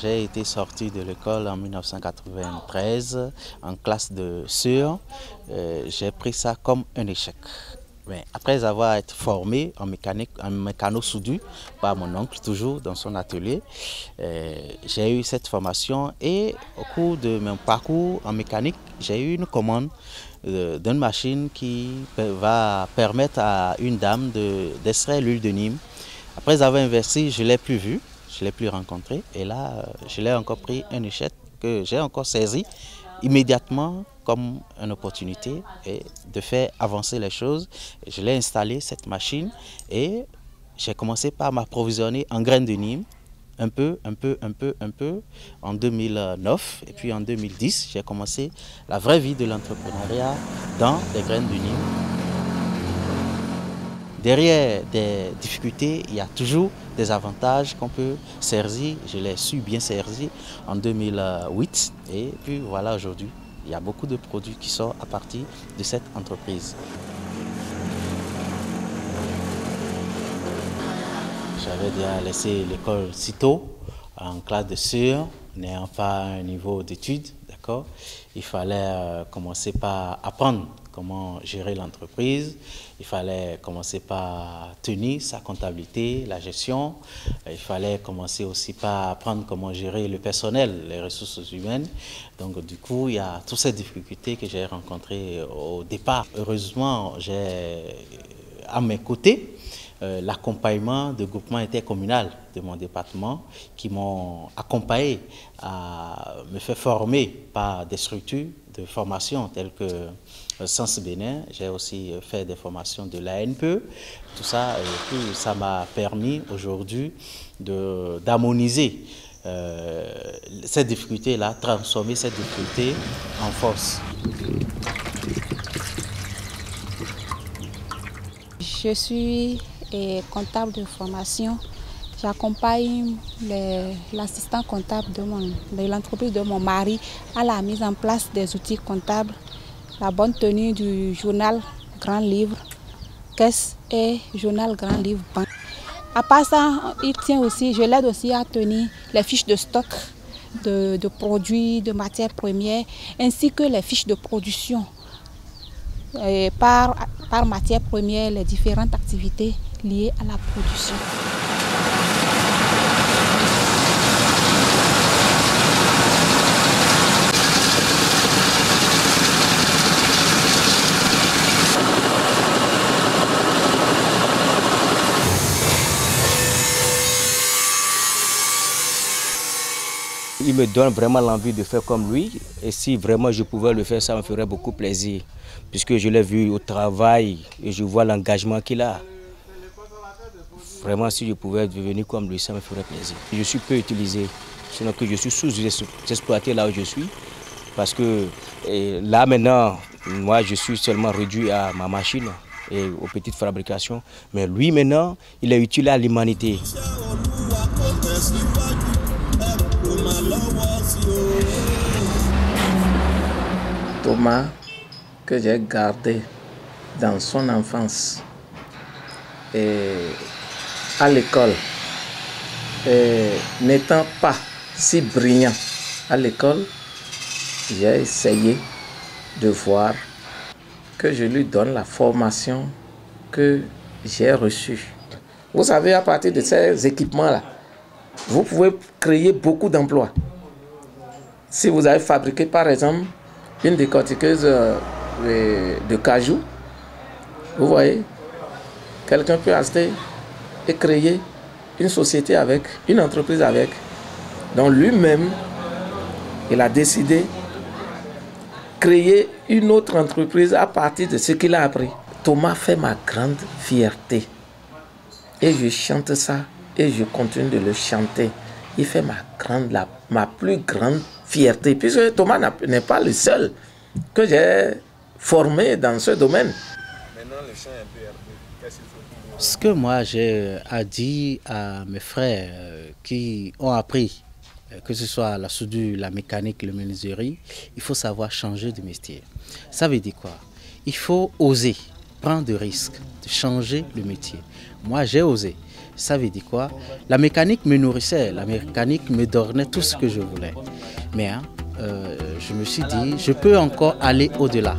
j'ai été sorti de l'école en 1993 en classe de SUR. J'ai pris ça comme un échec. Mais après avoir été formé en mécanique, en mécano-soudure par mon oncle, toujours dans son atelier, j'ai eu cette formation et au cours de mon parcours en mécanique, j'ai eu une commande d'une machine qui va permettre à une dame d'extraire l'huile de Nîmes. Après avoir investi, je ne l'ai plus vu, je ne l'ai plus rencontré et là, je l'ai encore pris un échec que j'ai encore saisi immédiatement comme une opportunité et de faire avancer les choses. Je l'ai installé, cette machine, et j'ai commencé par m'approvisionner en graines de Nîmes, un peu, en 2009. Et puis en 2010, j'ai commencé la vraie vie de l'entrepreneuriat dans les graines de Nîmes. Derrière des difficultés, il y a toujours des avantages qu'on peut saisir. Je l'ai su bien saisir en 2008 et puis voilà aujourd'hui. Il y a beaucoup de produits qui sortent à partir de cette entreprise. J'avais déjà laissé l'école si tôt, en classe de SUR, n'ayant pas un niveau d'études, d'accord. Il fallait commencer par apprendre comment gérer l'entreprise. Il fallait commencer par tenir sa comptabilité, la gestion. Il fallait commencer aussi par apprendre comment gérer le personnel, les ressources humaines. Donc du coup, il y a toutes ces difficultés que j'ai rencontrées au départ. Heureusement, j'ai à mes côtés l'accompagnement de groupements intercommunal de mon département qui m'ont accompagné à me faire former par des structures de formation telles que Sens Bénin. J'ai aussi fait des formations de l'ANPE. Tout ça, et puis ça m'a permis aujourd'hui d'harmoniser cette difficulté-là, transformer cette difficulté en force. Je suis comptable de formation. J'accompagne l'assistant comptable de l'entreprise de mon mari à la mise en place des outils comptables, la bonne tenue du journal Grand Livre, caisse et journal Grand Livre banque. À part ça, je l'aide aussi à tenir les fiches de stock de produits, de matières premières, ainsi que les fiches de production. Et par matière première, les différentes activités liées à la production. Il me donne vraiment l'envie de faire comme lui, et si vraiment je pouvais le faire, ça me ferait beaucoup plaisir, puisque je l'ai vu au travail et je vois l'engagement qu'il a. Vraiment, si je pouvais devenir comme lui, ça me ferait plaisir. Je suis peu utilisé, sinon que je suis sous-exploité là où je suis, parce que là maintenant, moi je suis seulement réduit à ma machine et aux petites fabrications, mais lui maintenant, il est utile à l'humanité. Thomas, que j'ai gardé dans son enfance et à l'école, n'étant pas si brillant à l'école, j'ai essayé de voir que je lui donne la formation que j'ai reçue. Vous savez, à partir de ces équipements-là, vous pouvez créer beaucoup d'emplois. Si vous avez fabriqué, par exemple, une décortiqueuse de cajou, vous voyez, quelqu'un peut acheter et créer une société avec, une entreprise avec. Donc lui-même, il a décidé de créer une autre entreprise à partir de ce qu'il a appris. Thomas fait ma grande fierté. Et je chante ça et je continue de le chanter. Il fait ma plus grande fierté, puisque Thomas n'est pas le seul que j'ai formé dans ce domaine. Maintenant, le chant est un peu herbe. Qu'est-ce qu'il faut dire? Ce que moi j'ai à dire à mes frères qui ont appris, que ce soit la soudure, la mécanique, la menuiserie, il faut savoir changer de métier. Ça veut dire quoi? Il faut oser prendre des risques, de changer le métier. Moi j'ai osé. Ça veut dire quoi? La mécanique me nourrissait, la mécanique me donnait tout ce que je voulais. Mais je me suis dit, je peux encore aller au-delà.